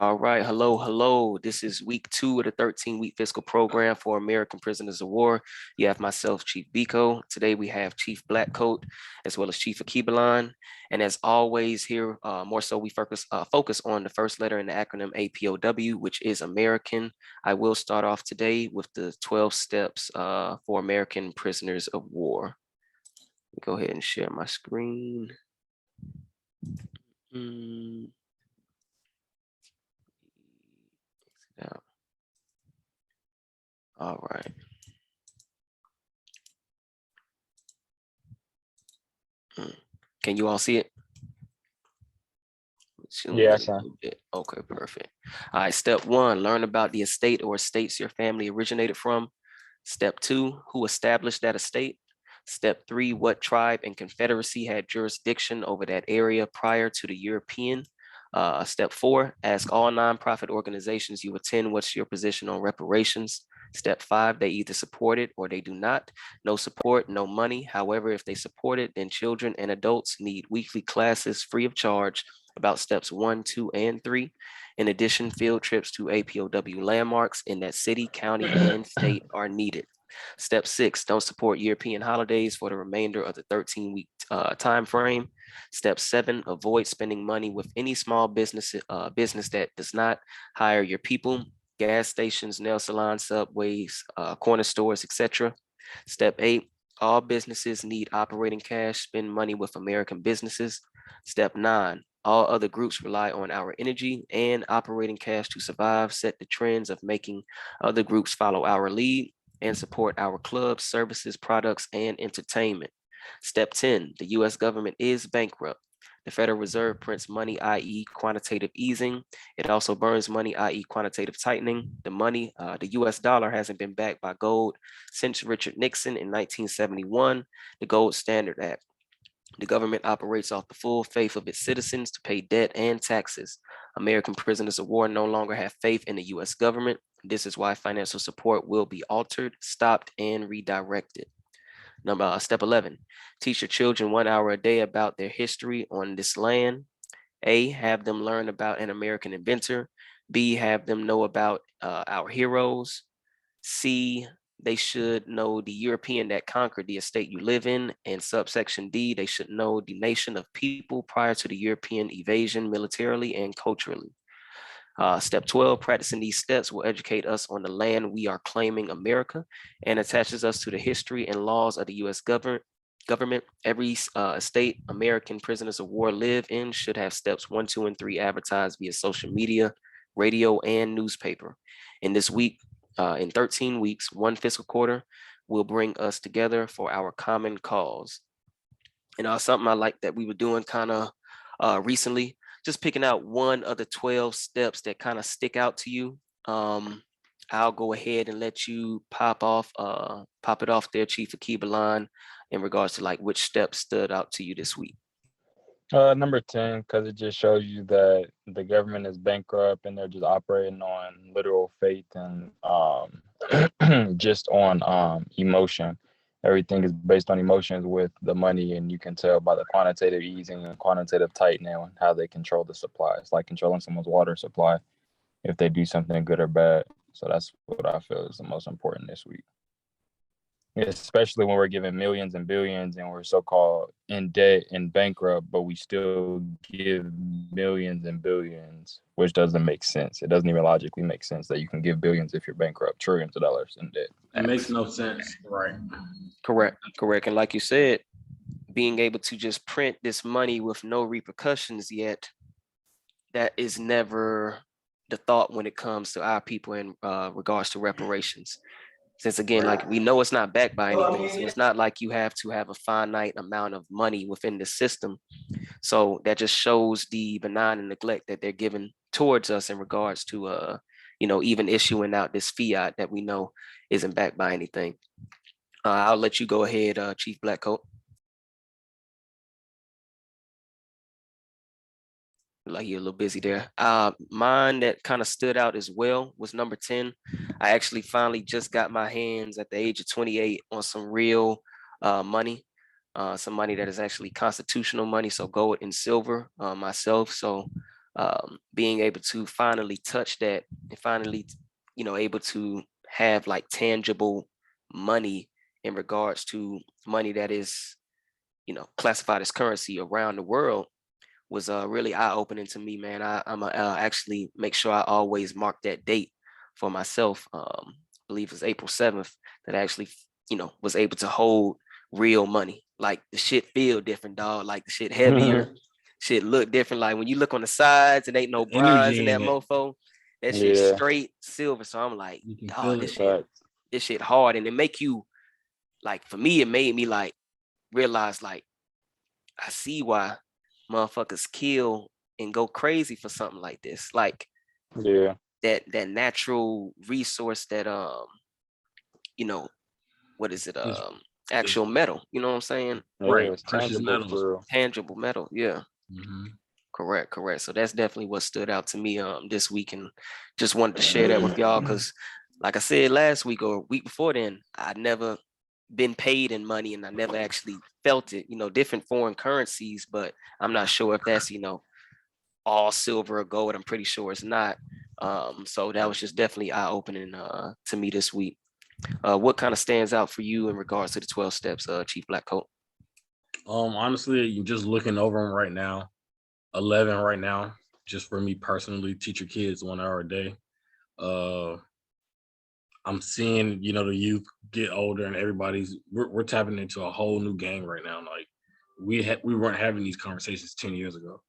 All right, hello. This is week 2 of the 13-week fiscal program for American Prisoners of War. You have myself, Chief Biko. Today we have Chief Blackcoat as well as Chief Akibalan. And as always here, more so we focus on the first letter in the acronym APOW, which is American. I will start off today with the 12 steps for American Prisoners of War. Go ahead and share my screen. Yeah. All right. Can you all see it? Yes, sir. Okay, perfect. All right, step 1, learn about the estate or estates your family originated from. Step 2, who established that estate. Step 3, what tribe and confederacy had jurisdiction over that area prior to the European. Step 4, ask all nonprofit organizations you attend what's your position on reparations. Step 5, they either support it or they do not. No support, no money. However, if they support it, then children and adults need weekly classes free of charge about steps 1, 2, and 3. In addition, field trips to APOW landmarks in that city, county, and state are needed. Step 6, don't support European holidays for the remainder of the 13-week time frame. Step 7, avoid spending money with any small business that does not hire your people, gas stations, nail salons, subways, corner stores, etc. Step 8, all businesses need operating cash, spend money with American businesses. Step 9, all other groups rely on our energy and operating cash to survive, set the trends of making other groups follow our lead, and support our clubs, services, products, and entertainment. Step 10, the US government is bankrupt. The Federal Reserve prints money, i.e. quantitative easing. It also burns money, i.e. quantitative tightening. The US dollar hasn't been backed by gold since Richard Nixon in 1971, the Gold Standard Act. The government operates off the full faith of its citizens to pay debt and taxes. American prisoners of war no longer have faith in the US government. This is why financial support will be altered, stopped, and redirected. Step 11, teach your children 1 hour a day about their history on this land. A, have them learn about an American inventor. B, have them know about our heroes. C, they should know the European that conquered the estate you live in. And subsection D, they should know the nation of people prior to the European invasion militarily and culturally. Step 12, practicing these steps will educate us on the land we are claiming America and attaches us to the history and laws of the US government. Every state American prisoners of war live in should have steps 1, 2, and 3 advertised via social media, radio, and newspaper. In 13 weeks, 1 fiscal quarter will bring us together for our common cause. And something I like that we were doing kind of recently, just picking out one of the 12 steps that kind of stick out to you. I'll go ahead and let you pop it off there, Chief Akibalan, in regards to like which steps stood out to you this week. Number 10, because it just shows you that the government is bankrupt and they're just operating on literal faith and just on emotion. Everything is based on emotions with the money, and you can tell by the quantitative easing and quantitative tightening and how they control the supply. It's like controlling someone's water supply if they do something good or bad. So that's what I feel is the most important this week. Especially when we're given millions and billions and we're so-called in debt and bankrupt, but we still give millions and billions, which doesn't make sense. It doesn't even logically make sense that you can give billions if you're bankrupt, trillions of dollars in debt. It makes no sense, right? Correct. And like you said, being able to just print this money with no repercussions yet, that is never the thought when it comes to our people in regards to reparations. Since again, like we know it's not backed by anything. So it's not like you have to have a finite amount of money within the system. So that just shows the benign neglect that they're giving towards us in regards to even issuing out this fiat that we know isn't backed by anything. I'll let you go ahead, Chief Blackcoat. Like you're a little busy there. Mine that kind of stood out as well was number 10. I actually finally just got my hands at the age of 28 on some real money, some money that is actually constitutional money, so gold and silver myself. So being able to finally touch that and finally, you know, able to have like tangible money in regards to money that is, you know, classified as currency around the world was really eye-opening to me, man. I'm actually make sure I always mark that date for myself. Believe it's April 7th that I actually, you know, was able to hold real money. Like the shit feel different, dog. Like the shit heavier, shit look different. Like when you look on the sides, it ain't no bronze in Energy that in it. mofo. That shit Yeah. straight silver. So I'm like, You can dog, feel it. this shit hard, and it make you like, for me, it made me like realize like I see why motherfuckers kill and go crazy for something like this. Like Yeah. that natural resource that you know, what is it? It's- Actual metal, you know what I'm saying? Yeah, Right, it's precious tangible metals. for real. Tangible metal, yeah. Mhm. Correct. So that's definitely what stood out to me this week, and just wanted to share that with y'all because, like I said last week or week before then, I'd never been paid in money and I never actually felt it. You know, different foreign currencies, but I'm not sure if that's, you know, all silver or gold. I'm pretty sure it's not. So that was just definitely eye-opening to me this week. What kind of stands out for you in regards to the 12 steps, Chief Blackcoat? Honestly, you're just looking over them right now. 11 right now, just for me personally, teach your kids 1 hour a day. I'm seeing, you know, the youth get older and we're tapping into a whole new game right now. Like we weren't having these conversations 10 years ago.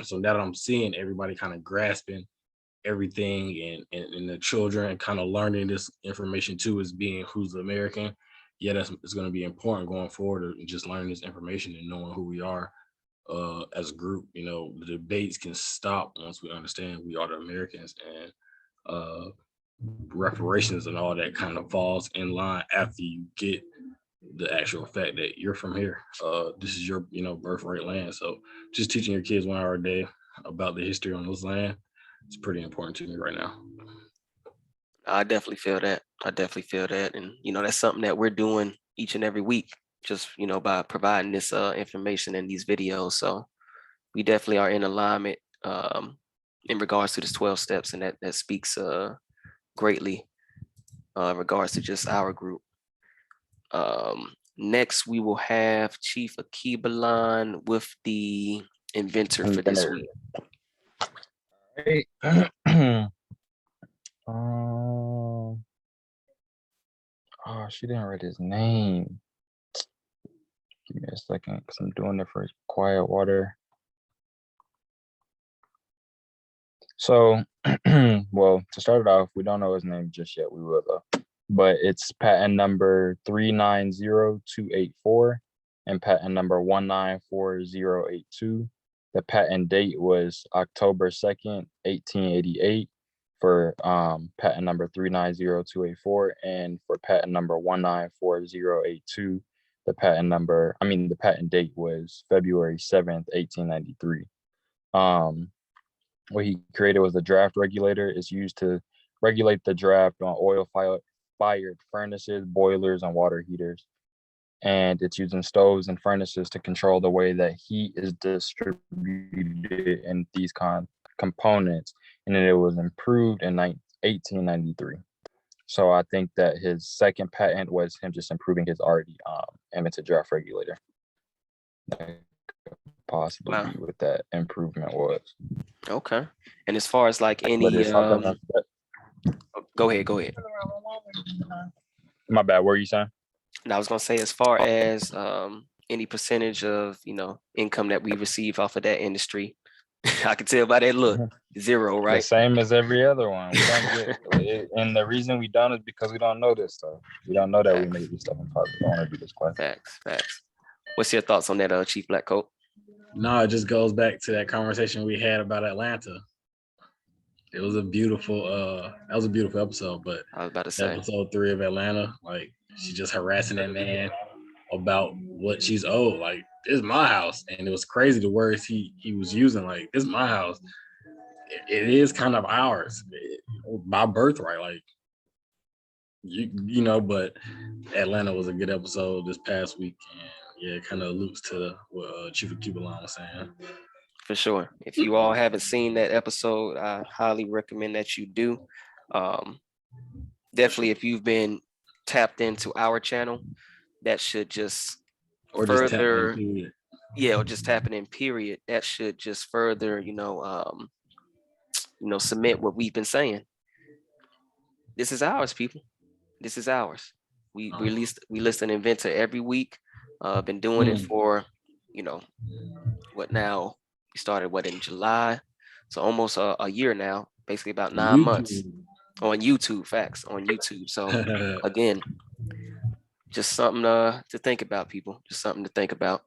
So now that I'm seeing everybody kind of grasping everything and the children kind of learning this information too, as being who's American. Yeah, it's going to be important going forward, and just learning this information and knowing who we are as a group. You know, the debates can stop once we understand we are the Americans, and reparations and all that kind of falls in line after you get the actual fact that you're from here. This is your, you know, birthright land. So just teaching your kids 1 hour a day about the history on this land, it's pretty important to me right now. I definitely feel that. And, you know, that's something that we're doing each and every week, just, you know, by providing this information in these videos. So we definitely are in alignment in regards to this 12 steps. And that speaks greatly in regards to just our group. Next, we will have Chief Akibalan with the Inventor for this week. Right. Oh, she didn't write his name. Give me a second, because I'm doing it for quiet water. So, well, to start it off, we don't know his name just yet. We will though. But it's patent number 390284 and patent number 194082. The patent date was October 2nd, 1888 for patent number 390284, and for patent number 194082, the patent date was February 7th, 1893. What he created was the draft regulator. It's used to regulate the draft on oil-fired furnaces, boilers, and water heaters. And it's used in stoves and furnaces to control the way that heat is distributed in these components. And then it was improved in 1893. So I think that his second patent was him just improving his already invented draft regulator. That could possibly be what that improvement was. Okay. And as far as like But any it's something that, go ahead. my bad, what were you saying? And I was gonna say, as far as any percentage of, you know, income that we receive off of that industry, I can tell by that look, zero, The right? same as every other one. We don't get it, and the reason we don't is because we don't know this stuff. We don't know that we made this stuff in public. I want to do this question. Facts. What's your thoughts on that, Chief Blackcoat? No, it just goes back to that conversation we had about Atlanta. It was a beautiful that was a beautiful episode, but I was about to say episode 3 of Atlanta, like she just harassing that man about what she's owed. Like, this is my house. And it was crazy the words he was using, like, this is my house. It is kind of ours by birthright, like you know, but Atlanta was a good episode this past week, and yeah, it kind of alludes to what Chief Akibalan was saying. For sure. If you all haven't seen that episode, I highly recommend that you do. Definitely, if you've been tapped into our channel, that should just Or just tap further, into it. yeah, or just tapping in period. That should just further, cement what we've been saying. This is ours, people. This is ours. We list an inventor every week. Been doing it for, you know, what now? We started in July, so almost a year now. Basically about 9 months on YouTube. Facts on YouTube. So again, just something to think about, people. Just something to think about.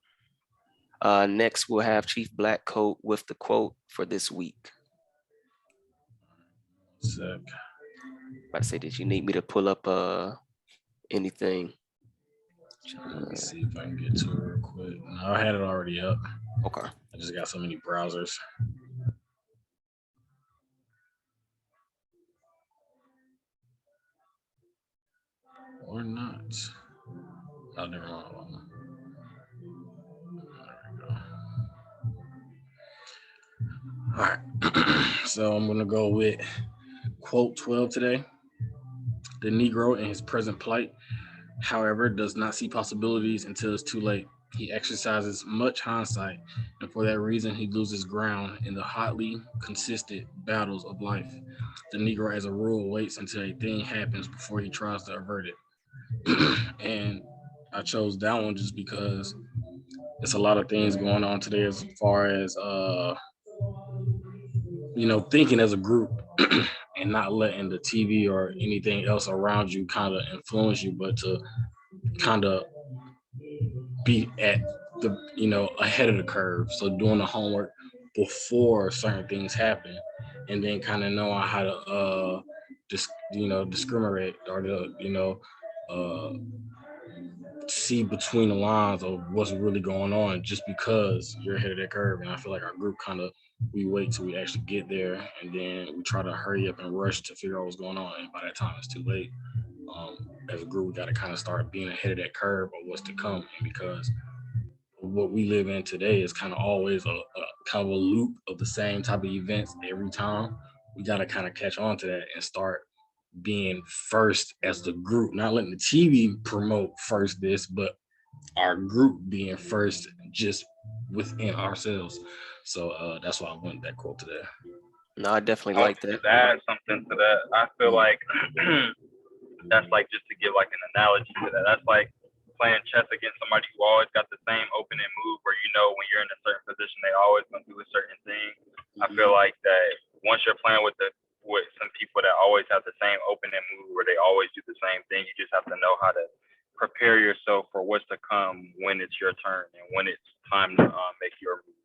Next, we'll have Chief Blackcoat with the quote for this week. Sick. I say, did you need me to pull up anything? Let me see if I can get to it real quick. No, I had it already up. Okay. I just got so many browsers. Or not. Oh, never mind. There we go. All right. So I'm going to go with quote 12 today. The Negro in his present plight, however, does not see possibilities until it's too late. He exercises much hindsight, and for that reason, he loses ground in the hotly contested battles of life. The Negro, as a rule, waits until a thing happens before he tries to avert it. And I chose that one just because it's a lot of things going on today as far as thinking as a group and not letting the TV or anything else around you kind of influence you, but to kind of be at the ahead of the curve. So doing the homework before certain things happen, and then kind of knowing how to discriminate or see between the lines of what's really going on just because you're ahead of that curve. And I feel like our group we wait till we actually get there, and then we try to hurry up and rush to figure out what's going on. And by that time, it's too late. As a group, we got to kind of start being ahead of that curve of what's to come. And because what we live in today is kind of always a kind of a loop of the same type of events every time, we got to kind of catch on to that and start being first as the group, not letting the TV promote first this, but our group being first just within ourselves. So that's why I went that quote today. No, I definitely like that. Just add something to that. I feel like that's like, just to give like an analogy to that, that's like playing chess against somebody who always got the same opening move, where when you're in a certain position, they always gonna do a certain thing. I feel like that once you're playing with some people that always have the same opening move, where they always do the same thing, you just have to know how to prepare yourself for what's to come when it's your turn and when it's time to make your move,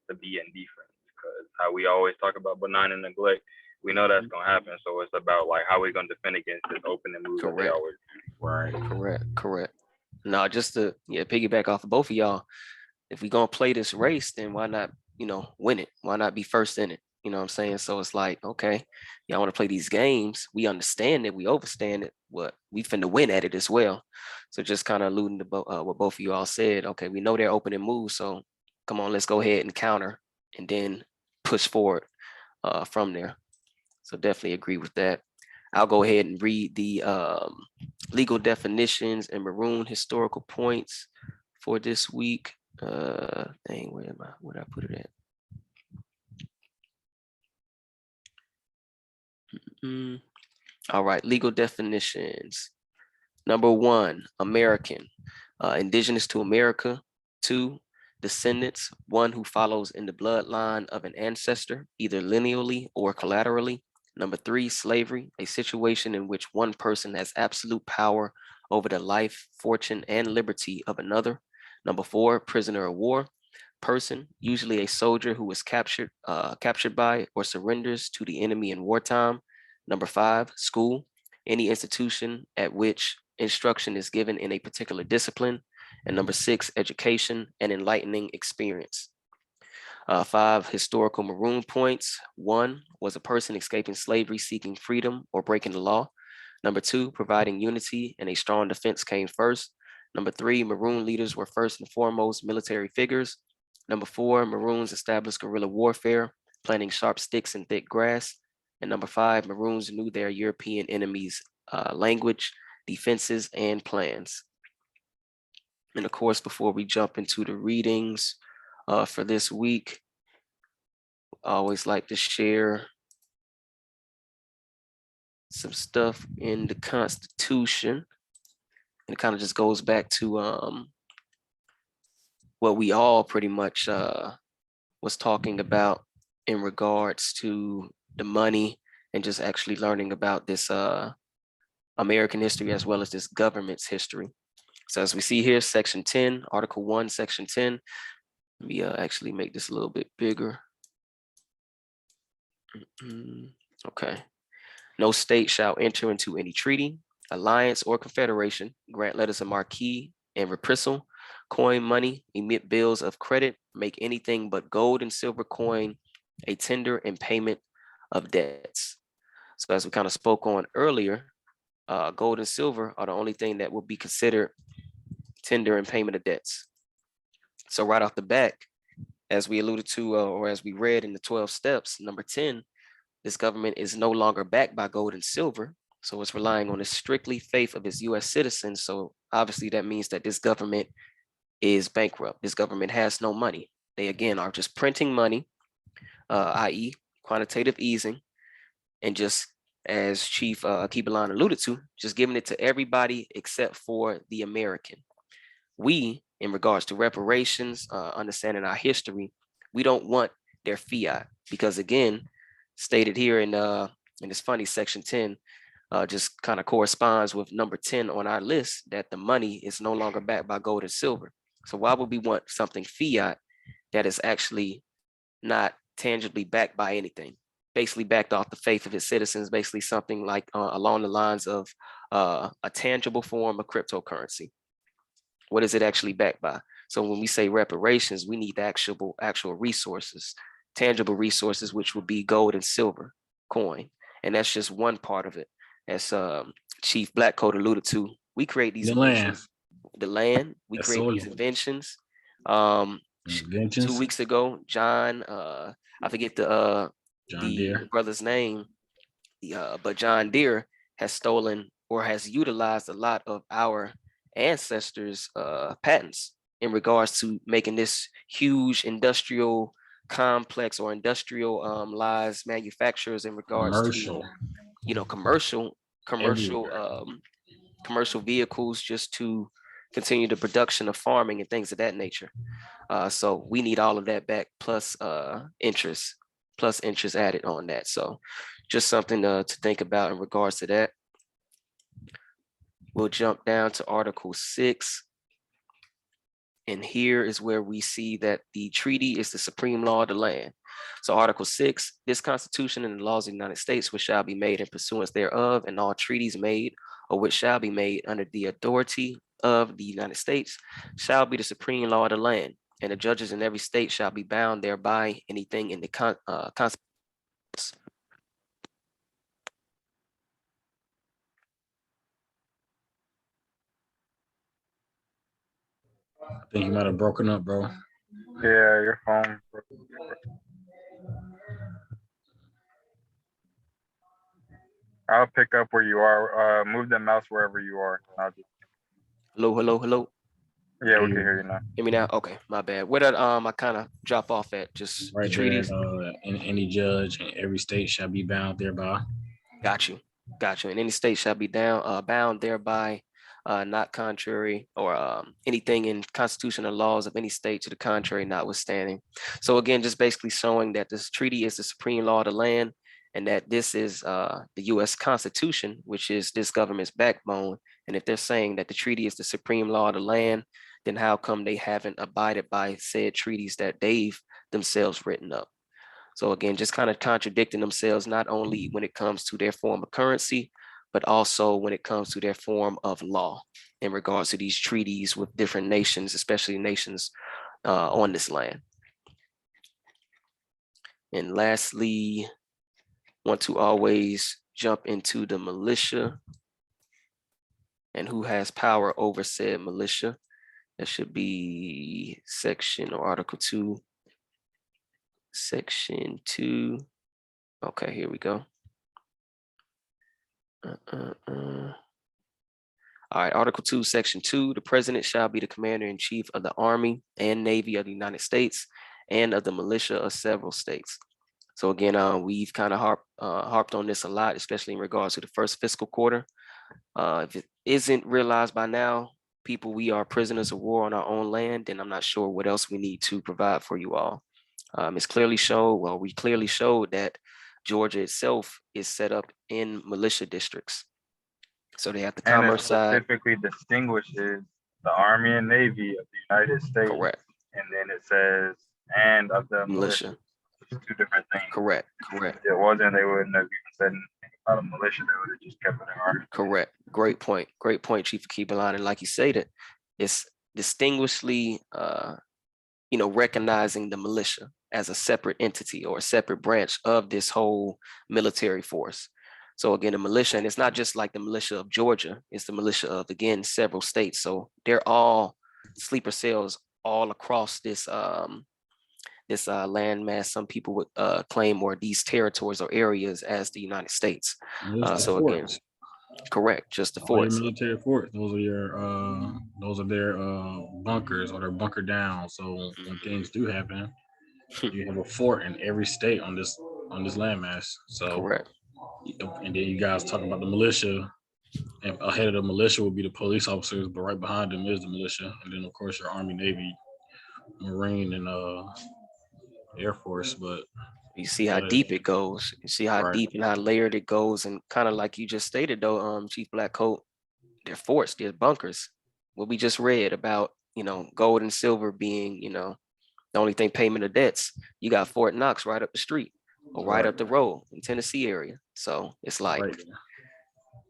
to be in defense. Because how we always talk about benign and neglect, we know that's gonna happen. So it's about like how we're gonna defend against this opening move that they always do. Right. Correct. No, just to piggyback off of both of y'all, if we're gonna play this race, then why not, win it? Why not be first in it? You know what I'm saying? So it's like, okay, y'all want to play these games. We understand it, we overstand it. What we finna win at it as well. So just kind of alluding to what both of you all said. Okay, we know they're opening moves, so come on, let's go ahead and counter and then push forward from there. So definitely agree with that. I'll go ahead and read the legal definitions and maroon historical points for this week. Where did I put it at? All right, legal definitions. Number 1, American, indigenous to America. 2, descendants, one who follows in the bloodline of an ancestor, either lineally or collaterally. Number 3, slavery, a situation in which one person has absolute power over the life, fortune, and liberty of another. Number 4, prisoner of war, person, usually a soldier who is captured by or surrenders to the enemy in wartime. Number 5, school, any institution at which instruction is given in a particular discipline. And number 6, education, an enlightening experience. 5 historical maroon points. 1 was a person escaping slavery, seeking freedom, or breaking the law. Number 2, providing unity and a strong defense came first. Number 3, maroon leaders were first and foremost military figures. Number 4, Maroons established guerrilla warfare, planting sharp sticks in thick grass. And number 5, Maroons knew their European enemies' language, defenses, and plans. And of course, before we jump into the readings for this week, I always like to share some stuff in the Constitution. And it kind of just goes back to what we all pretty much was talking about in regards to the money and just actually learning about this American history as well as this government's history. So as we see here, Section 10, Article 1, Section 10. Let me actually make this a little bit bigger. Okay. No state shall enter into any treaty, alliance, or confederation, grant letters of marque and reprisal, coin money, emit bills of credit, make anything but gold and silver coin a tender and payment of debts. So as we kind of spoke on earlier, gold and silver are the only thing that will be considered tender and payment of debts. So right off the bat, as we alluded to, or as we read in the 12 steps, number 10, this government is no longer backed by gold and silver. So it's relying on the strictly faith of its US citizens. So obviously that means that this government is bankrupt. This government has no money. They again are just printing money, i.e. quantitative easing, and just as Chief Keebalan alluded to, just giving it to everybody except for the American. We, in regards to reparations, understanding our history, we don't want their fiat because again, stated here in this funny Section 10, just kind of corresponds with number 10 on our list that the money is no longer backed by gold and silver. So why would we want something fiat that is actually not tangibly backed by anything? Basically backed off the faith of its citizens, basically something like along the lines of a tangible form of cryptocurrency. What is it actually backed by? So when we say reparations, we need the actual resources, tangible resources, which would be gold and silver coin. And that's just one part of it. As Chief Blackcoat alluded to, we create these inventions. The land, we create these inventions. 2 weeks ago, John, I forget the brother's name, but John Deere has stolen or has utilized a lot of our ancestors' patents in regards to making this huge industrial complex or industrialized manufacturers in regards to, you know, commercial vehicles, just to continue the production of farming and things of that nature. So we need all of that back plus interest added on that. So just something to think about in regards to that. We'll jump down to Article 6. And here is where we see that the treaty is the supreme law of the land. So Article 6, this Constitution and the laws of the United States which shall be made in pursuance thereof, and all treaties made or which shall be made under the authority of the United States shall be the supreme law of the land, and the judges in every state shall be bound thereby. Anything in the Constitution. I think you might have broken up, bro. Yeah, your phone. I'll pick up where you are. Move the mouse wherever you are. Hello. Yeah, we can hear you now. Hear me now? Okay, my bad. Where did I kind of drop off at? Just right the treaties. And any judge in every state shall be bound thereby. Got you. And any state shall be bound thereby, not contrary, or anything in Constitution or laws of any state to the contrary notwithstanding. So again, just basically showing that this treaty is the supreme law of the land, and that this is the U.S. Constitution, which is this government's backbone. And if they're saying that the treaty is the supreme law of the land, then how come they haven't abided by said treaties that they've themselves written up? So again, just kind of contradicting themselves, not only when it comes to their form of currency, but also when it comes to their form of law in regards to these treaties with different nations, especially nations on this land. And lastly, want to always jump into the militia and who has power over said militia. That should be section or Article 2, Section 2. Okay, here we go. All right, Article 2, Section 2, the president shall be the commander-in-chief of the Army and Navy of the United States and of the militia of several states. So again, we've kind of harped on this a lot, especially in regards to the first fiscal quarter. If it isn't realized by now, people, we are prisoners of war on our own land, and I'm not sure what else we need to provide for you all. It's clearly shown, well, we clearly showed that Georgia itself is set up in militia districts. So they have the And it commerce side. specifically distinguishes the Army and Navy of the United States. Correct. And then it says, and of the Militia. It's two different things. Correct. Correct. If it wasn't, they wouldn't have even said anything about a militia. They would have just kept it in Army. Correct. Great point. Great point, Chief of Keep in line. And like you stated, it's distinguishedly, recognizing the militia as a separate entity or a separate branch of this whole military force. So again, the militia, and it's not just like the militia of Georgia, it's the militia of, again, several states. So they're all sleeper cells all across this landmass. Some people would claim, or these territories or areas, as the United States. So again, correct, just the forts. Military forts. Those are their bunkers, or their bunker down. So when things do happen, you have a fort in every state on this landmass. So correct. And then you guys talk about the militia, and ahead of the militia will be the police officers, but right behind them is the militia, and then of course your Army, Navy, Marine, and Air Force. But you see how deep it goes. You see how deep and how layered it goes, and kind of like you just stated, though, Chief Blackcoat, they're forts, they're bunkers. What we just read about, gold and silver being, the only thing payment of debts. You got Fort Knox right up the street, or right up the road in Tennessee area. So it's like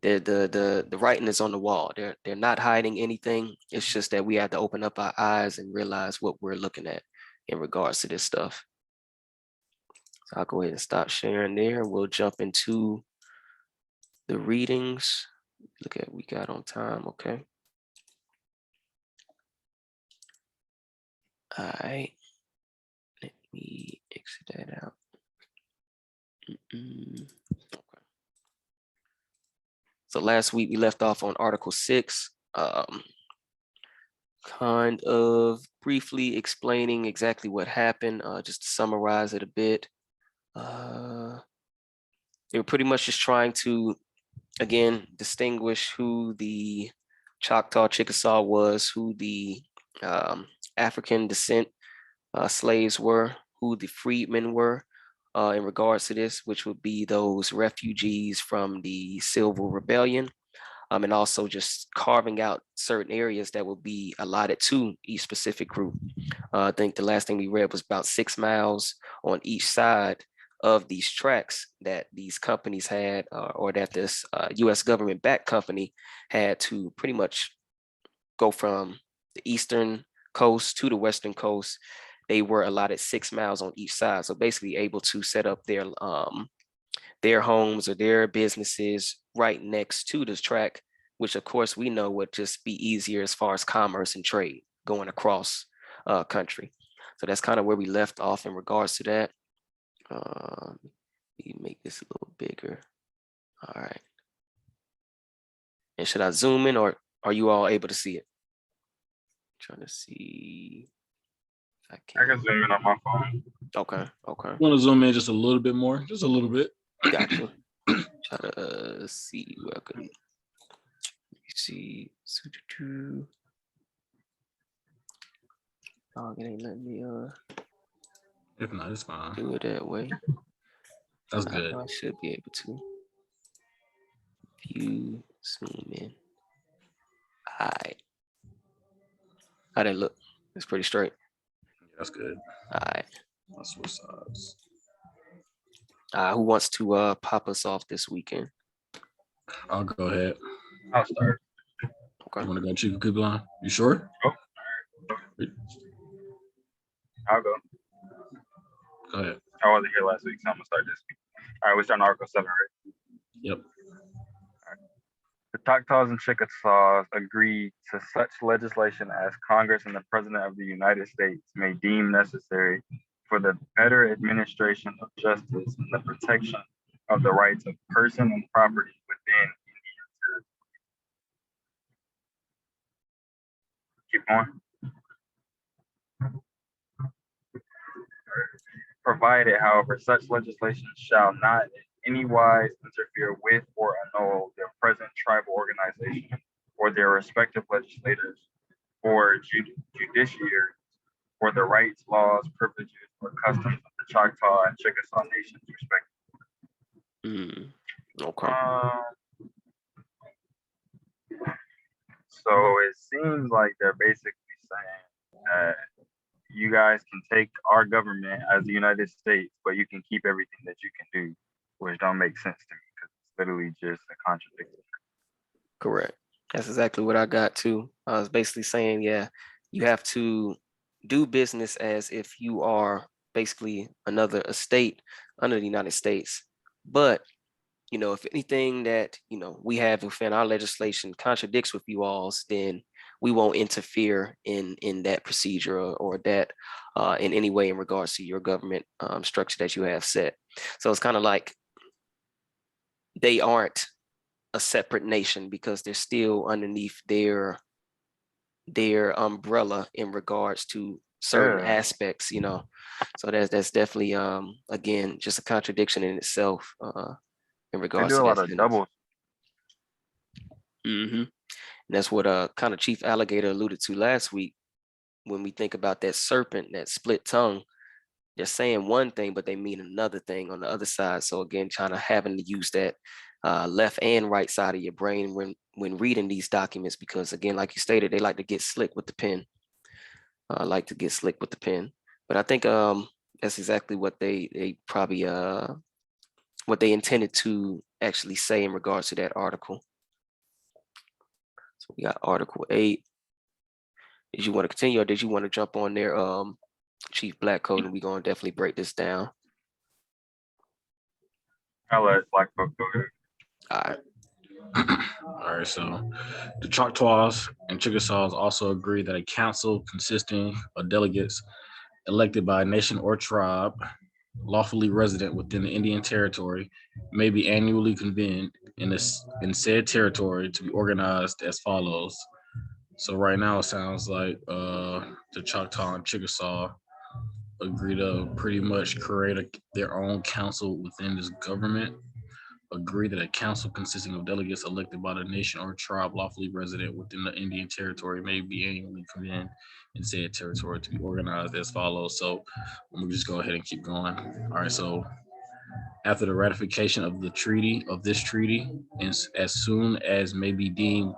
the writing is on the wall. They're not hiding anything. It's just that we have to open up our eyes and realize what we're looking at in regards to this stuff. So I'll go ahead and stop sharing there. We'll jump into the readings. Look at what we got on time. Okay. All right. Let me exit that out. Okay. So last week we left off on Article 6, kind of briefly explaining exactly what happened, just to summarize it a bit. They were pretty much just trying to, again, distinguish who the Choctaw Chickasaw was, who the African descent slaves were, who the freedmen were, in regards to this, which would be those refugees from the Civil Rebellion, and also just carving out certain areas that will be allotted to each specific group. I think the last thing we read was about 6 miles on each side of these tracks that these companies had, or that this U.S. government-backed company had to pretty much go from the eastern coast to the western coast. They were allotted 6 miles on each side. So basically able to set up their homes or their businesses right next to this track, which of course we know would just be easier as far as commerce and trade going across country. So that's kind of where we left off in regards to that. Let me make this a little bigger. All right. And should I zoom in, or are you all able to see it? Trying to see. I can zoom in on my phone. Okay. I want to zoom in just a little bit more, just a little bit. Gotcha. Try to see where I could see. Oh, it ain't letting me If not, it's fine. do it that way. That's good. I should be able to. View, zoom in. All right. How that look? It's pretty straight. That's good. All right. I'll switch sides. Who wants to pop us off this weekend? I'll go ahead. I'll start. Okay. You want to go Chief Good Line? You sure? Oh. I'll go. Go ahead. I wasn't here last week, so I'm gonna start this week. All right, we're starting Article 7, right? Yep. The Choctaws and Chickasaws agreed to such legislation as Congress and the President of the United States may deem necessary for the better administration of justice and the protection of the rights of person and property within Indian territory. Keep going. Provided, however, such legislation shall not in any wise interfere with or annul their present tribal organization or their respective legislators or judiciary or the rights, laws, privileges, or customs of the Choctaw and Chickasaw nations, respectively. Okay. So it seems like they're basically saying that you guys can take our government as the United States, but you can keep everything that you can do, which don't make sense to me because it's literally just a contradiction. Correct. That's exactly what I got too. I was basically saying, yeah, you have to do business as if you are basically another estate under the United States. But, you know, if anything that, you know, we have within our legislation contradicts with you all's, then we won't interfere in that procedure or that in any way in regards to your government structure that you have set. So it's kind of like they aren't a separate nation because they're still underneath their umbrella in regards to certain aspects, you know. So that's definitely again just a contradiction in itself in They regards do to a lot that of sentence. doubles. And that's what kind of Chief Alligator alluded to last week when we think about that serpent, that split tongue. They're saying one thing, but they mean another thing on the other side. So again, trying to having to use that left and right side of your brain when reading these documents, because again, like you stated, they like to get slick with the pen. But I think that's exactly what they probably what they intended to actually say in regards to that article. So we got Article 8. Did you want to continue or did you want to jump on there, Chief Black Coat, and we're going to definitely break this down? I'll let Black Coat go ahead. All right. All right, so the Choctaws and Chickasaws also agree that a council consisting of delegates elected by a nation or tribe lawfully resident within the Indian Territory may be annually convened in said territory to be organized as follows. So right now it sounds like the Choctaw and Chickasaw agree to pretty much create their own council within this government. Agree that a council consisting of delegates elected by the nation or tribe lawfully resident within the Indian Territory may be annually convened in said territory to be organized as follows. So let me just go ahead and keep going. All right, so after the ratification of this treaty, and as soon as may be deemed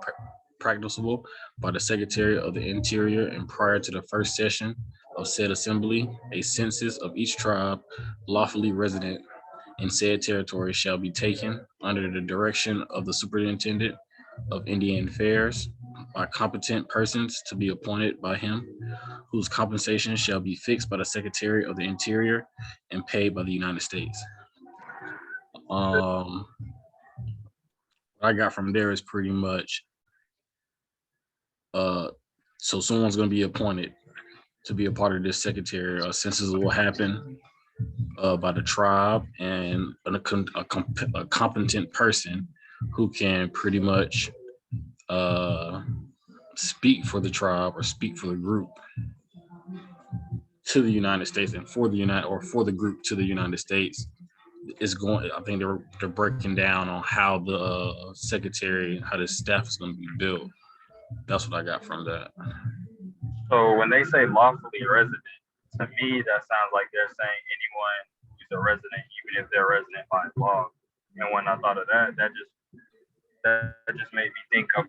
practicable by the Secretary of the Interior and prior to the first session of said assembly, a census of each tribe lawfully resident in said territory shall be taken under the direction of the Superintendent of Indian Affairs by competent persons to be appointed by him, whose compensation shall be fixed by the Secretary of the Interior and paid by the United States. What I got from there is pretty much, so someone's going to be appointed to be a part of this secretary. Census will happen by the tribe and a competent person who can pretty much speak for the tribe or speak for the group to the United States and for the group to the United States is going. I think they're breaking down on how the how the staff is going to be built. That's what I got from that. So when they say lawfully resident, to me that sounds like they're saying anyone who's a resident, even if they're resident by law. And when I thought of that, that just made me think of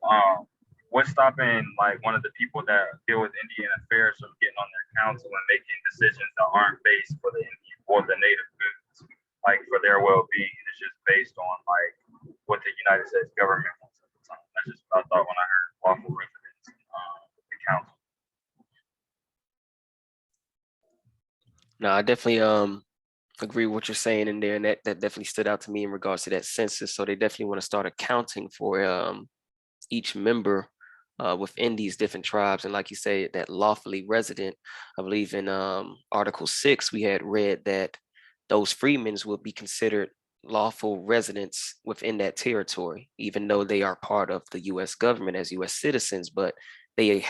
what's stopping like one of the people that deal with Indian affairs from getting on their council and making decisions that aren't based for the Indian or the native goods, like for their well-being. It's just based on like what the United States government wants at the time. That's just what I thought when I heard lawful residents, the council. No, I definitely agree with what you're saying in there, and that definitely stood out to me in regards to that census. So they definitely want to start accounting for each member within these different tribes. And like you say, that lawfully resident, I believe in Article 6, we had read that those freemen will be considered lawful residents within that territory, even though they are part of the US government as US citizens, but they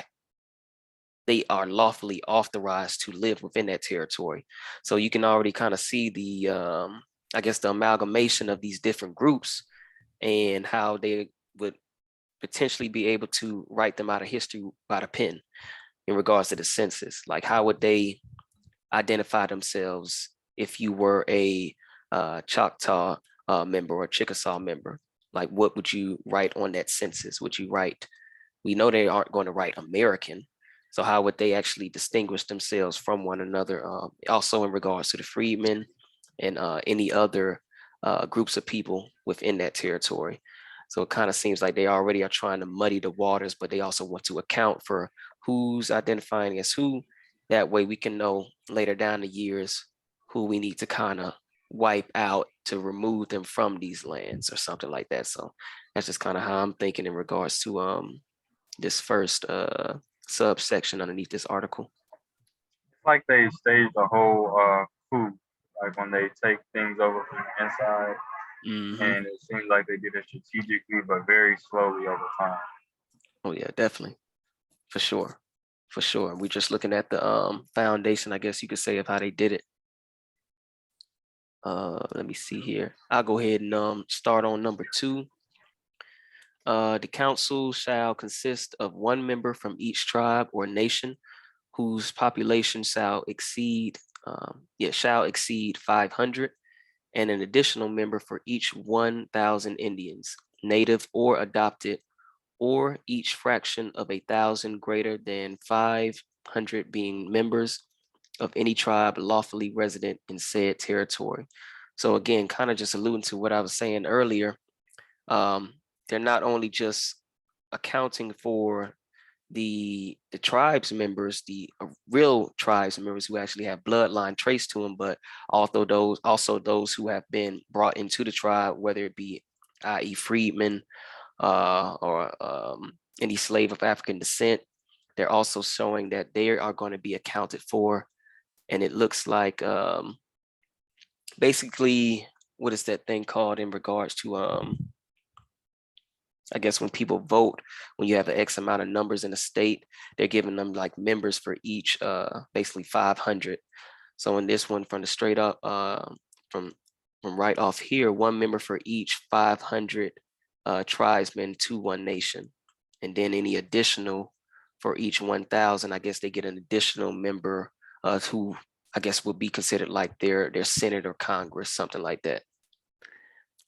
are lawfully authorized to live within that territory. So you can already kind of see the, I guess, the amalgamation of these different groups and how they would potentially be able to write them out of history by the pen in regards to the census. Like, how would they identify themselves if you were a Choctaw member or Chickasaw member? Like, what would you write on that census? Would you write, we know they aren't going to write American, so how would they actually distinguish themselves from one another? Also in regards to the freedmen and any other groups of people within that territory. So it kind of seems like they already are trying to muddy the waters, but they also want to account for who's identifying as who. That way we can know later down the years who we need to kind of wipe out to remove them from these lands or something like that. So that's just kind of how I'm thinking in regards to this first subsection underneath this article. It's like they staged a whole coup, like when they take things over from the inside, and it seems like they did it strategically, but very slowly over time. Oh yeah, definitely, for sure, for sure. We're just looking at the foundation, I guess you could say, of how they did it. Let me see here. I'll go ahead and start on number 2. The council shall consist of one member from each tribe or nation whose population shall exceed 500, and an additional member for each 1,000 Indians, native or adopted, or each fraction of 1,000 greater than 500 being members of any tribe lawfully resident in said territory. So again, kind of just alluding to what I was saying earlier, they're not only just accounting for the tribes members, the real tribes members who actually have bloodline traced to them, but also those who have been brought into the tribe, whether it be i.e. freedmen or any slave of African descent. They're also showing that they are going to be accounted for. And it looks like basically, what is that thing called in regards to I guess when people vote, when you have an X amount of numbers in a state, they're giving them like members for each basically 500. So in this one, from the straight up from right off here, one member for each 500 tribesmen to one nation. And then any additional for each 1,000, I guess they get an additional member who I guess would be considered like their Senate or Congress, something like that.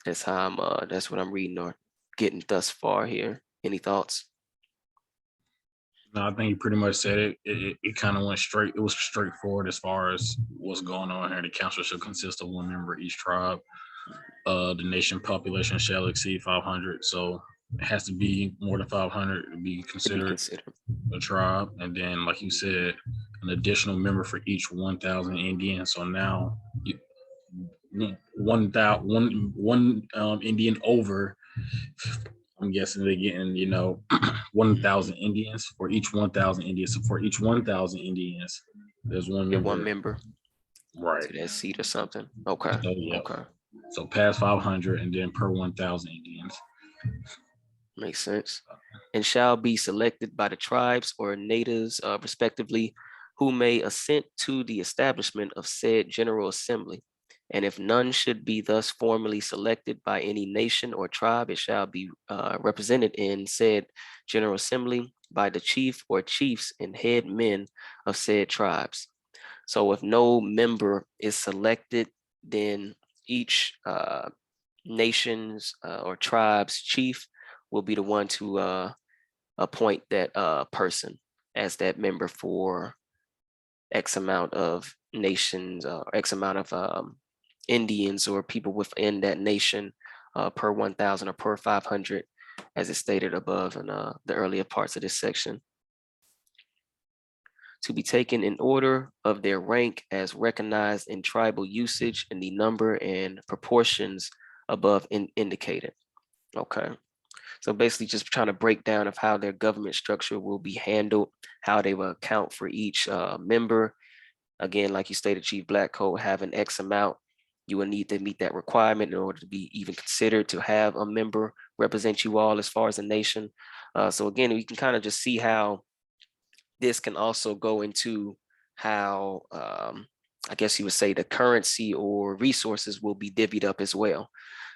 That's how that's what I'm reading or getting thus far here. Any thoughts? No, I think you pretty much said it. It kind of went straight. It was straightforward as far as what's going on here. The council should consist of one member each tribe. The nation population shall exceed 500. So it has to be more than 500 to be considered a tribe. And then, like you said, an additional member for each 1,000 Indians. So now one Indian over, I'm guessing they're getting, 1,000 Indians for each 1,000 Indians. So for each 1,000 Indians, there's one member. One member. Right. To that seat or something. Okay. So, yeah. Okay. So past 500 and then per 1,000 Indians. Makes sense. And shall be selected by the tribes or natives, respectively, who may assent to the establishment of said General Assembly. And if none should be thus formally selected by any nation or tribe, it shall be represented in said General Assembly by the chief or chiefs and head men of said tribes. So if no member is selected, then each nation's or tribe's chief will be the one to appoint that person as that member for X amount of nations, X amount of Indians or people within that nation per 1,000 or per 500, as it's stated above in the earlier parts of this section. To be taken in order of their rank as recognized in tribal usage in the number and proportions above indicated. Okay. So basically just trying to break down of how their government structure will be handled, how they will account for each member. Again, like you stated, Chief Black Code, having X amount, you will need to meet that requirement in order to be even considered to have a member represent you all as far as a nation. So again, we can kind of just see how this can also go into how, I guess you would say, the currency or resources will be divvied up as well.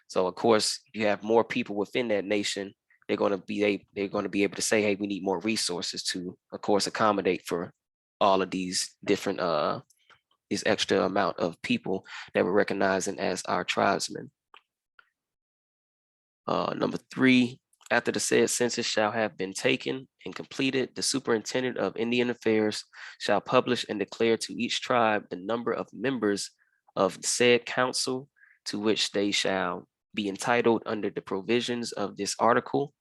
So of course, if you have more people within that nation, they're going to be able to say, hey, we need more resources to, of course, accommodate for all of these different this extra amount of people that we're recognizing as our tribesmen. Number 3, after the said census shall have been taken and completed, the superintendent of Indian Affairs shall publish and declare to each tribe the number of members of the said council to which they shall be entitled under the provisions of this article,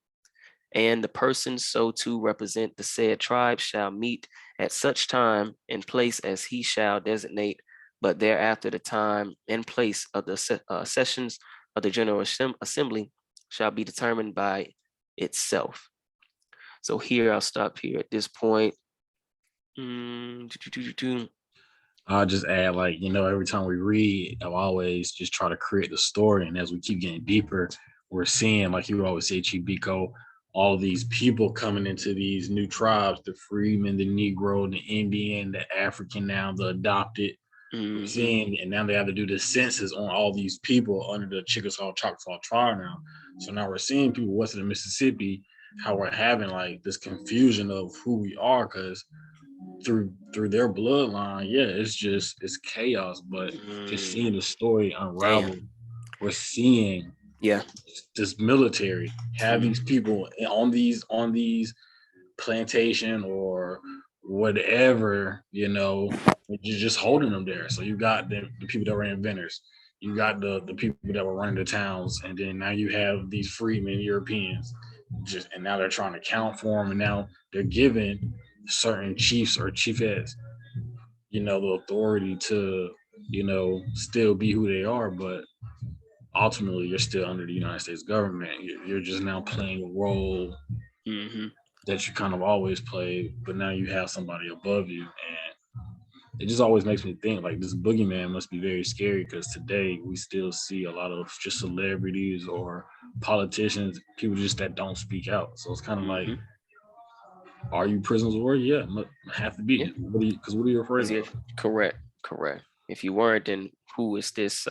and the persons so to represent the said tribe shall meet at such time and place as he shall designate, but thereafter the time and place of the sessions of the General Assembly shall be determined by itself. So here I'll stop here at this point. I'll just add, like, every time we read, I'll always just try to create the story. And as we keep getting deeper, we're seeing, like you always say, Chief Biko, all of these people coming into these new tribes, the freedmen, the Negro, the Indian, the African, now the adopted. We're seeing, and now they have to do the census on all these people under the Chickasaw Choctaw tribe now. So now we're seeing people west of the Mississippi, how we're having like this confusion of who we are, because through their bloodline, yeah, it's chaos. But just seeing the story unravel, we're seeing this military have these people on these plantation or whatever, you're just holding them there. So you got the people that were inventors, you got the people that were running the towns, and then now you have these freedmen, Europeans, and now they're trying to count for them, and now they're giving certain chiefs or chiefettes, the authority to, still be who they are, but ultimately you're still under the United States government. You're just now playing a role that you kind of always play, but now you have somebody above you. And it just always makes me think, like, this boogeyman must be very scary, because today we still see a lot of just celebrities or politicians, people just that don't speak out. So it's kind of like, are you prisoners of war? Yeah, have to be. Because what are you afraid of? Correct. If you weren't, then who is this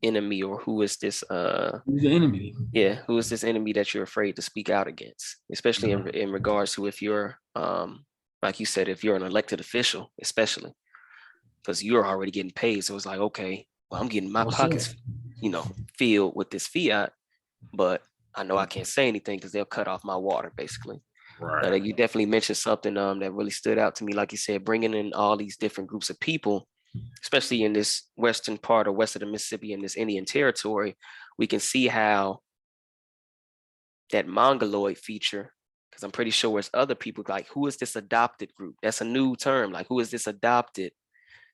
enemy, or who is this who's the enemy? Yeah, who is this enemy that you're afraid to speak out against, especially in regards to if you're like you said, if you're an elected official, especially because you're already getting paid. So it's like, okay, well, I'm getting my pockets filled with this fiat, but I know I can't say anything because they'll cut off my water, basically. Right. You definitely mentioned something that really stood out to me. Like you said, bringing in all these different groups of people, especially in this western part or west of the Mississippi, in this Indian territory, we can see how that Mongoloid feature, because I'm pretty sure it's other people, like, who is this adopted group? That's a new term. Like, who is this adopted?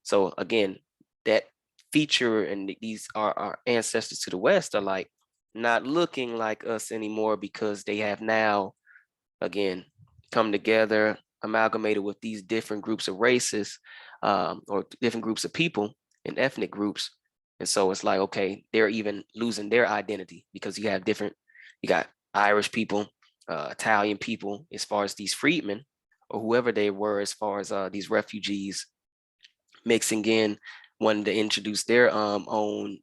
So again, that feature, and these are our ancestors to the west, are like not looking like us anymore, because they have now, again, come together, amalgamated with these different groups of races, or different groups of people and ethnic groups. And so it's like, okay, they're even losing their identity, because you got Irish people, Italian people, as far as these freedmen or whoever they were, as far as these refugees mixing in, wanting to introduce their own,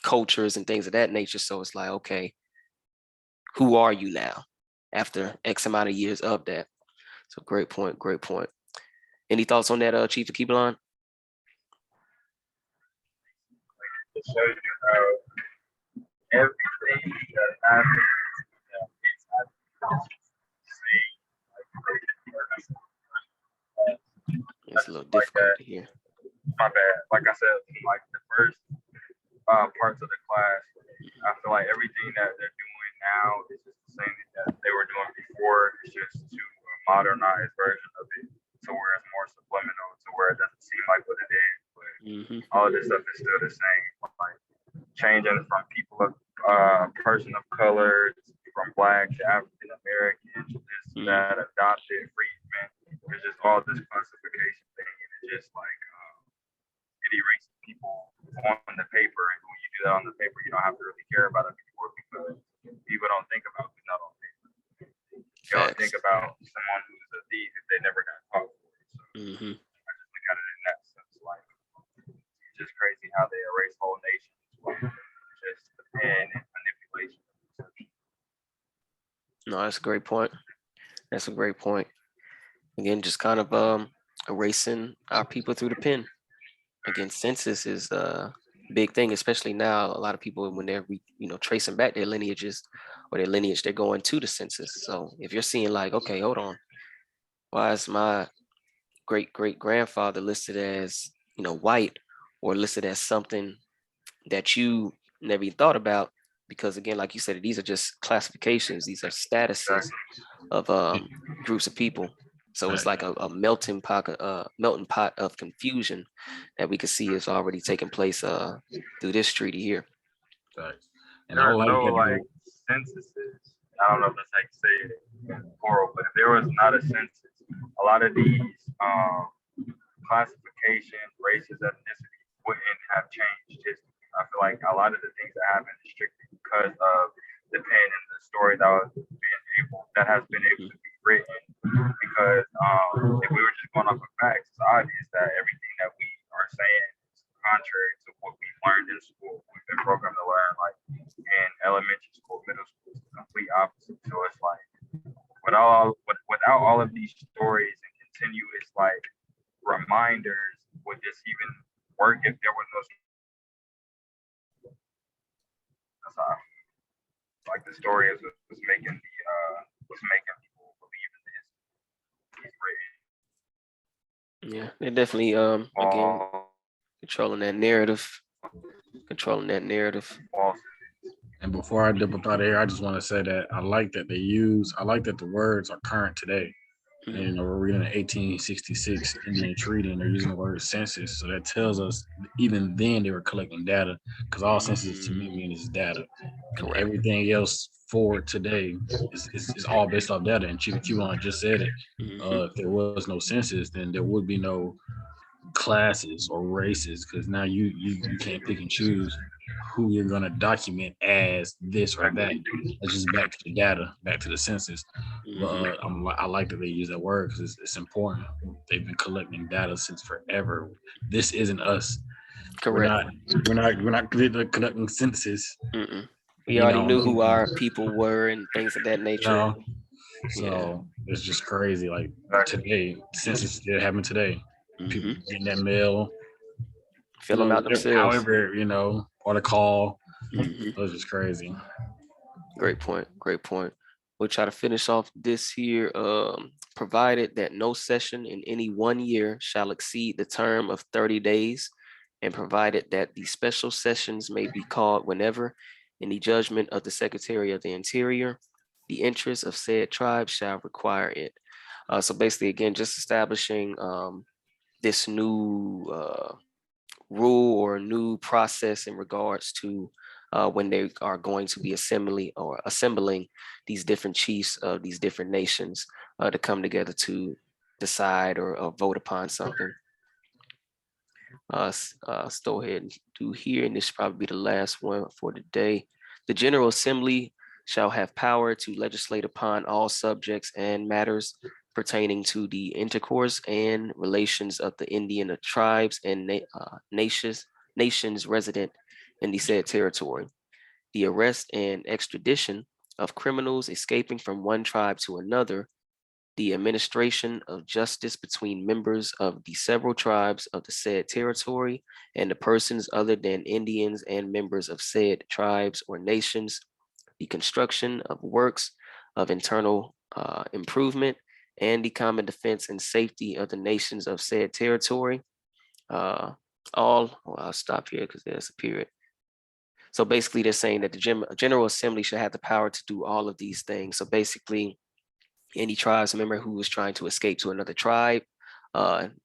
cultures and things of that nature. So it's like, okay, who are you now after X amount of years of that? So great point. Any thoughts on that, Chief Akibulon? It shows you how everything that happens, it's not just It's a little difficult to hear. My bad. Like I said, like the first parts of the class, I feel like everything that they're doing now is just the same thing that they were doing before. It's just to a modernized version of it, to where it's more subliminal, to where it doesn't seem like what it is. But all of this stuff is still the same. Like changing from people of person of color, from blacks, African Americans, this, that, adopted, freedmen. There's just all this classification thing, and it's just like it erases people on the paper. And when you do that on the paper, you don't have to really care about it anymore because people don't think about who's not on paper. You don't think about someone who's a thief if they never got caught for it. So I just look at it in that sense. Like it's just crazy how they erase whole nations with just the pen and manipulation. No, that's a great point. That's a great point. Again, just kind of erasing our people through the pen. Again, census is a big thing, especially now. A lot of people, when they're tracing back their lineages or their lineage, they're going to the census. So if you're seeing like, okay, hold on, why is my great grandfather listed as white or listed as something that you never even thought about? Because again, like you said, these are just classifications. These are statuses of groups of people. So it's like a melting pot of confusion that we can see is already taking place through this treaty here. And I like no that like censuses. I don't know if that's how you say it, plural, but if there was not a census, a lot of these classifications, races, ethnicities wouldn't have changed history. I feel like a lot of the things that happen is strictly because of the pen and the story that has been able to be written. Because if we were just going off of facts, it's obvious that everything that we are saying is contrary to what we learned in school. We've been programmed to learn like in elementary school, middle school, it's the complete opposite. So it's like without all of these stories and continuous like reminders, would this even work if there was no? That's how like the story was making people believe in this. Yeah, they're definitely again controlling that narrative. And before I dip up out of here, I just want to say that I like that the words are current today. And we're reading an 1866 Indian treaty and they're using the word census. So that tells us even then they were collecting data because all census to me means is data. And everything else forward today is all based off data. And Chief Q just said it. If there was no census, then there would be no classes or races because now you can't pick and choose who you're going to document as this or that. It's just back to the data, back to the census. But I like that they use that word because it's important. They've been collecting data since forever. This isn't us. Correct. We're not conducting census. We already knew who our people were and things of that nature. So it's just crazy. Like today, census still happening today. People getting that mail, fill them out themselves. However, or the call. It was just crazy. Great point. We'll try to finish off this here. Provided that no session in any 1 year shall exceed the term of 30 days, and provided that the special sessions may be called whenever, in the judgment of the Secretary of the Interior, the interests of said tribe shall require it. So basically, again, just establishing this new rule or new process in regards to when they are going to be assembling these different chiefs of these different nations to come together to decide or vote upon something. Let's go ahead and do here, and this should probably be the last one for today. The General Assembly shall have power to legislate upon all subjects and matters pertaining to the intercourse and relations of the Indian tribes and nations resident in the said territory, the arrest and extradition of criminals escaping from one tribe to another, the administration of justice between members of the several tribes of the said territory and the persons other than Indians and members of said tribes or nations, the construction of works of internal improvement, and the common defense and safety of the nations of said territory. I'll stop here because there's a period. So basically they're saying that the General Assembly should have the power to do all of these things. So basically any tribes member who is trying to escape to another tribe,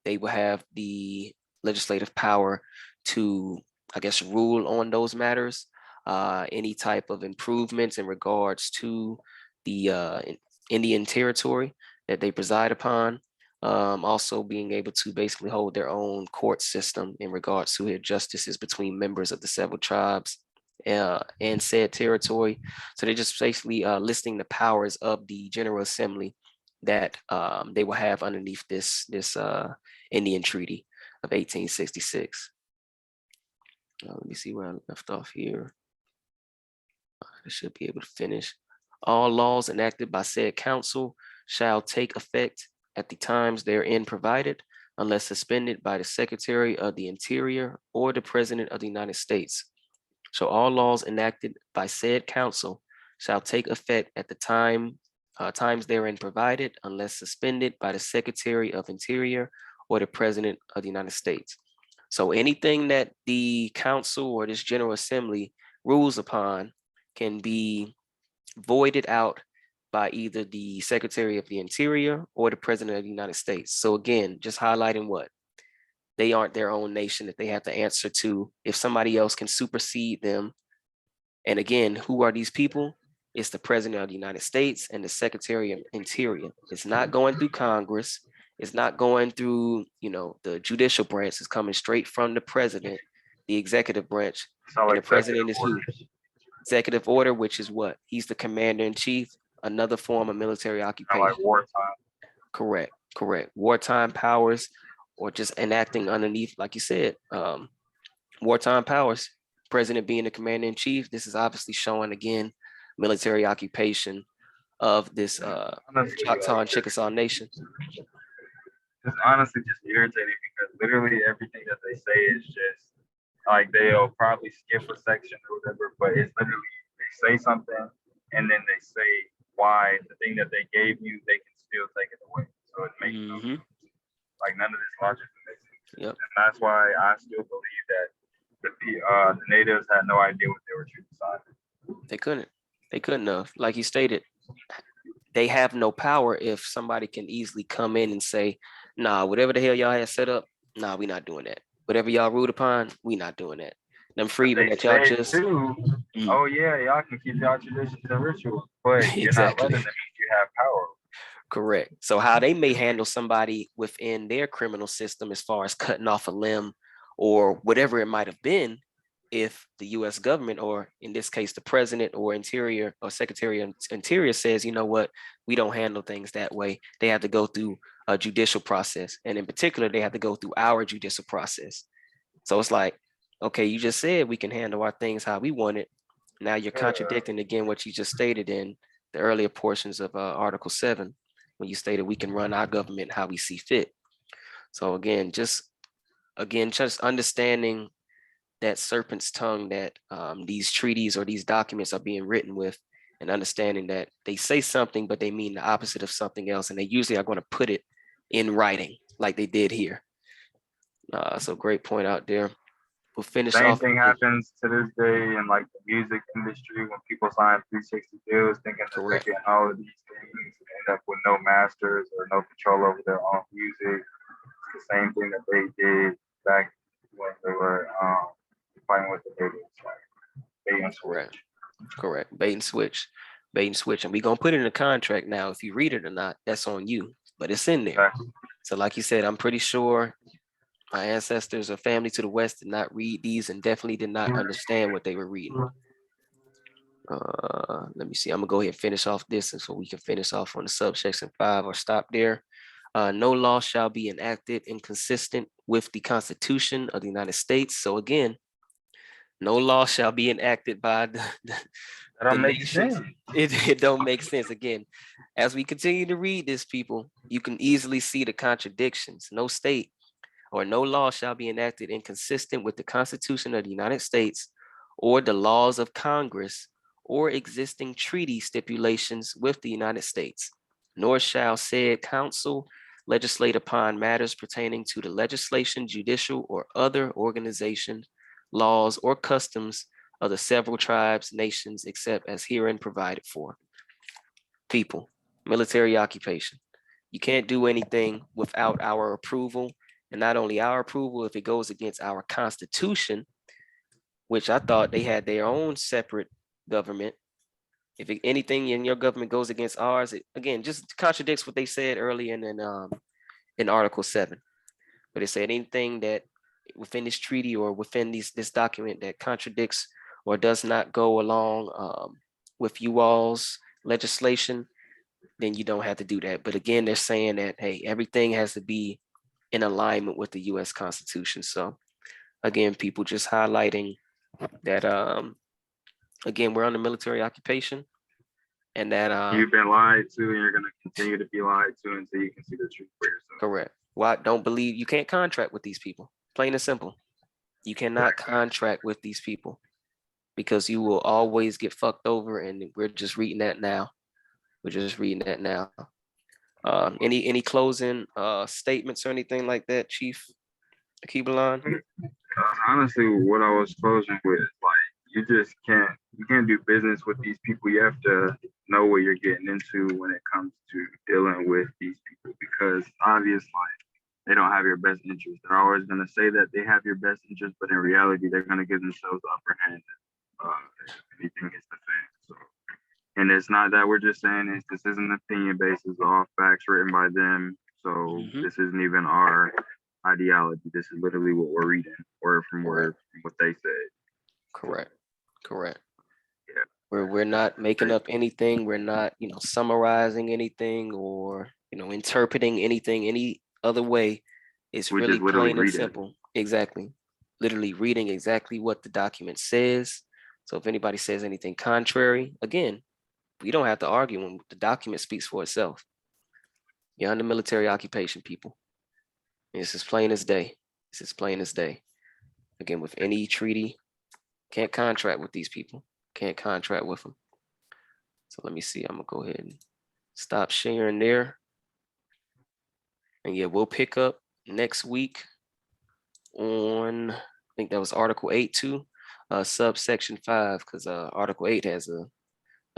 they will have the legislative power to, I guess, rule on those matters. Any type of improvements in regards to the Indian territory that they preside upon. Also being able to basically hold their own court system in regards to hear justices between members of the several tribes and said territory. So they're just basically listing the powers of the General Assembly that they will have underneath this Indian Treaty of 1866. Let me see where I left off here. I should be able to finish. All laws enacted by said council shall take effect at the times therein provided, unless suspended by the Secretary of the Interior or the President of the United States. So all laws enacted by said council shall take effect at the times therein provided, unless suspended by the Secretary of Interior or the President of the United States. So anything that the council or this General Assembly rules upon can be voided out by either the Secretary of the Interior or the President of the United States. So again, just highlighting what they aren't their own nation that they have to answer to if somebody else can supersede them. And again, who are these people? It's the President of the United States and the Secretary of Interior. It's not going through Congress. It's not going through, the judicial branch. It's coming straight from the president, the executive branch. And the president is who? Executive order, which is what? He's the commander in chief, another form of military occupation. Like wartime. Correct. Wartime powers, or just enacting underneath, like you said, wartime powers. President being the commander in chief. This is obviously showing again military occupation of this Choctaw and Chickasaw nation. It's honestly just irritating because literally everything that they say is just like they'll probably skip a section or whatever, but it's literally they say something and then they say why the thing that they gave you they can still take it away. So it makes no sense. Like none of this logic makes sense. Yep. And that's why I still believe that the natives had no idea what they were truly signing. They couldn't have. Like you stated, they have no power if somebody can easily come in and say, nah, whatever the hell y'all had set up, nah, we not doing that. Whatever y'all ruled upon, we not doing that. Them freedmen that y'all just oh yeah, y'all can keep y'all traditions and rituals, but you're not letting them if you have power. Correct. So how they may handle somebody within their criminal system as far as cutting off a limb or whatever it might have been, if the US government, or in this case, the president or Interior or Secretary of Interior says, you know what, we don't handle things that way. They have to go through a judicial process. And in particular, they have to go through our judicial process. So it's like, okay, you just said we can handle our things how we want it. Now you're contradicting again what you just stated in the earlier portions of Article 7, when you stated we can run our government how we see fit. So again, just understanding that serpent's tongue that these treaties or these documents are being written with, and understanding that they say something, but they mean the opposite of something else. And they usually are going to put it in writing like they did here. So great point out there. We'll finish Same off. thing happens to this day in like the music industry when people sign 360 deals thinking that they're getting all of these things and end up with no masters or no control over their own music. It's the same thing that they did back when they were fighting with the natives, like bait and switch. Correct. Bait and switch. And we're gonna put it in the contract now. If you read it or not, that's on you. But it's in there. Exactly. So like you said, I'm pretty sure my ancestors or family to the west did not read these and definitely did not understand what they were reading. Let me see. I'm gonna go ahead and finish off this, and so we can finish off on the subsection 5 or stop there. No law shall be enacted inconsistent with the Constitution of the United States. So again, no law shall be enacted by the nations. It don't make sense. Again, as we continue to read this, people, you can easily see the contradictions. No state or no law shall be enacted inconsistent with the Constitution of the United States or the laws of Congress or existing treaty stipulations with the United States, nor shall said council legislate upon matters pertaining to the legislation, judicial, or other organization, laws, or customs of the several tribes, nations, except as herein provided for. People, military occupation. You can't do anything without our approval, and not only our approval, if it goes against our Constitution, which I thought they had their own separate government, If anything in your government goes against ours, it again just contradicts what they said earlier in Article 7. But it said anything that within this treaty or within this document that contradicts or does not go along with you all's legislation, then you don't have to do that. But again, they're saying that, hey, everything has to be in alignment with the US Constitution. So again, people just highlighting that, again, we're under military occupation and that. You've been lied to and you're going to continue to be lied to until you can see the truth for yourself. Correct. Well, I don't believe you can't contract with these people. Plain and simple. You cannot contract with these people because you will always get fucked over, and we're just reading that now. We're just reading that now. Any closing statements or anything like that, Chief Akibalan? Honestly, what I was closing with is like you can't do business with these people. You have to know what you're getting into when it comes to dealing with these people, because obviously they don't have your best interest. They're always going to say that they have your best interest, but in reality, they're going to give themselves the upper hand if anything hits the fan. So, and it's not that we're just saying this isn't opinion based, it's all facts written by them. So this isn't even our ideology. This is literally what we're reading, word from word, from what they said. Correct. Yeah. We're not making up anything. We're not, summarizing anything or, interpreting anything any other way. It's We're really just literally plain and reading. simple. Exactly. Literally reading exactly what the document says. So if anybody says anything contrary, again, we don't have to argue when the document speaks for itself. You're under military occupation, people. It's as plain as day. It's as plain as day. Again, with any treaty, can't contract with these people. Can't contract with them. So let me see. I'm gonna go ahead and stop sharing there. And yeah, we'll pick up next week on, I think that was Article 8 too, subsection 5, because Article 8 has a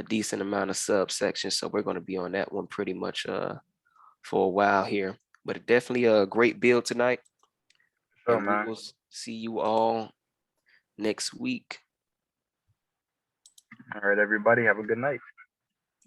decent amount of subsections. So we're gonna be on that one pretty much for a while here. But definitely a great build tonight. So, And we man. will see you all next week. All right, everybody, have a good night.